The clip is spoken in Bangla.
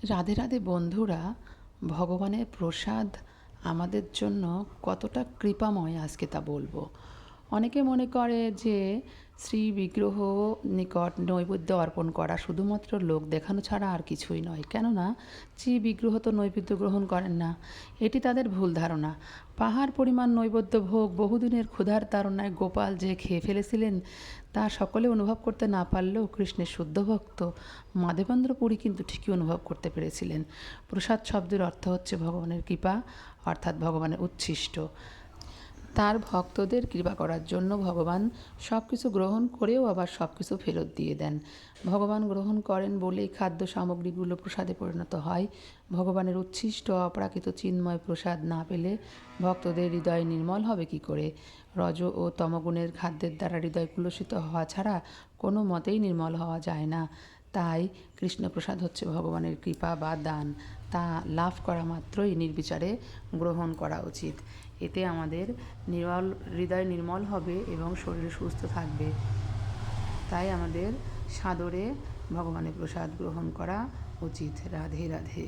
রাধে রাধে বন্ধুরা, ভগবানের প্রসাদ আমাদের জন্য কতটা কৃপাময় আজকে তা বলবো। অনেকে মনে করে যে শ্রী বিগ্রহ নিকট নৈবেদ্য অর্পণ করা শুধুমাত্র লোক দেখানো ছাড়া আর কিছুই নয়, কেননা শ্রী বিগ্রহ তো নৈবেদ্য গ্রহণ করেন না। এটি তাদের ভুল ধারণা। পাহাড় পরিমাণ নৈবেদ্য ভোগ বহুদিনের ক্ষুধার তাড়নায় গোপাল যে খেয়ে ফেলেছিলেন তা সকলে অনুভব করতে না পারলেও কৃষ্ণের শুদ্ধ ভক্ত মাধবেন্দ্র পুরী কিন্তু ঠিকই অনুভব করতে পেরেছিলেন। প্রসাদ শব্দের অর্থ হচ্ছে ভগবানের কৃপা, অর্থাৎ ভগবানের উচ্ছিষ্ট। তার ভক্তদের কৃপা করার জন্য ভগবান সব কিছু গ্রহণ করেও আবার সব কিছু ফেরত দিয়ে দেন। ভগবান গ্রহণ করেন বলেই খাদ্য সামগ্রীগুলো প্রসাদে পরিণত হয়। ভগবানের উচ্ছিষ্ট অপ্রাকৃত চিন্ময় প্রসাদ না পেলে ভক্তদের হৃদয় নির্মল হবে কী করে? রজ ও তমগুণের খাদ্যের দ্বারা হৃদয় কুলসিত হওয়া ছাড়া কোনো মতেই নির্মল হওয়া যায় না। তাই কৃষ্ণপ্রসাদ হচ্ছে ভগবানের কৃপা বা দান। তা লাভ করা মাত্রই নির্বিচারে গ্রহণ করা উচিত। এতে আমাদের হৃদয় নির্মল হবে এবং শরীর সুস্থ থাকবে। তাই আমাদের সাদরে ভগবানের প্রসাদ গ্রহণ করা উচিত। রাধে রাধে।